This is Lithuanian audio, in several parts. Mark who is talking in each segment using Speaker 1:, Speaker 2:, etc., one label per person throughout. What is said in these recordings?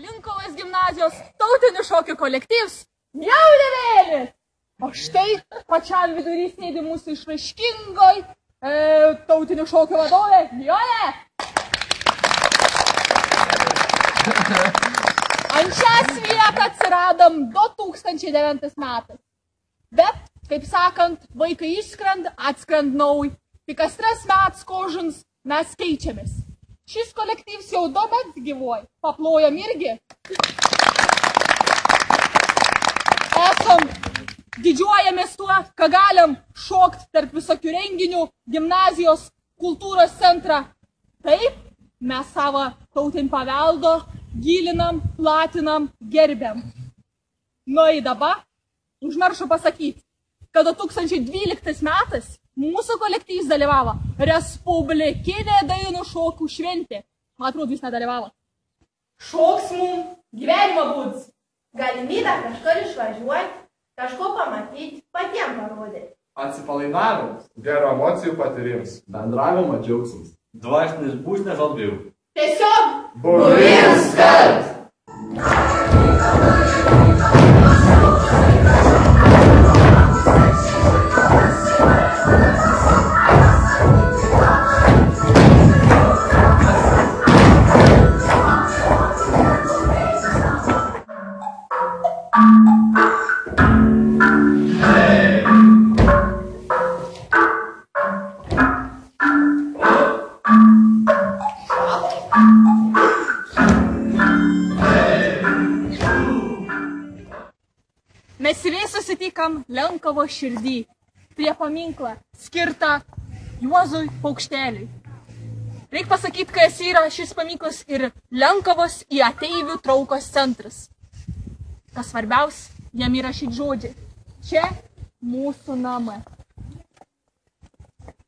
Speaker 1: Linkuvos gimnazijos tautinių šokių kolektyvs Jaunimėlis. O štai pačiam vidury sėdi mūsų išraiškingoj tautinių šokių vadovė Nijolė. Ant šias vietą atsiradom 2009 metais. Bet, kaip sakant, vaikai išskrend, atskrend nauj. Tik kas 3 metus kožins mes keičiamės. Šis kolektyvs jau 2 metus gyvuoja. Paplojam irgi. Didžiuojamės tuo, ką galim šokt tarp visokių renginių, gimnazijos, kultūros centrą. Taip, mes savo tautinį paveldo gilinam, platinam, gerbiam. Nu į dabar užmaršu pasakyti, kad 2012 metais mūsų kolektyvs dalyvavo Respublikinė dainų šokių šventė. Man atrodo, jūs nedalyvavo.
Speaker 2: Šoks mums gyvenimo būdas. Galimybę kažkur išvažiuoti, kažko pamatyti, patiems parodyti.
Speaker 3: Atsipalaidavimas, gero emocijų patyrims,
Speaker 4: bendravimo džiaugsmas, dvasinis būsnės atgaiv.
Speaker 2: Tiesiog
Speaker 3: buvimas kartu.
Speaker 1: Mes vėl susitikam Lenkavo širdį, prie paminklą, skirtą Juozui Paukšteliui. Reikia pasakyti, kas yra šis paminklas ir Lenkavos į ateivių traukos centras. Kas svarbiausia, jam yra šį žodžiai. Čia mūsų namai.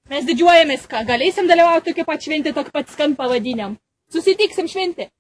Speaker 1: Mes didžiuojamės, ką galėsim dalyvauti tokį pat šventį, tokį pat skan pavadiniam. Susitiksim šventį.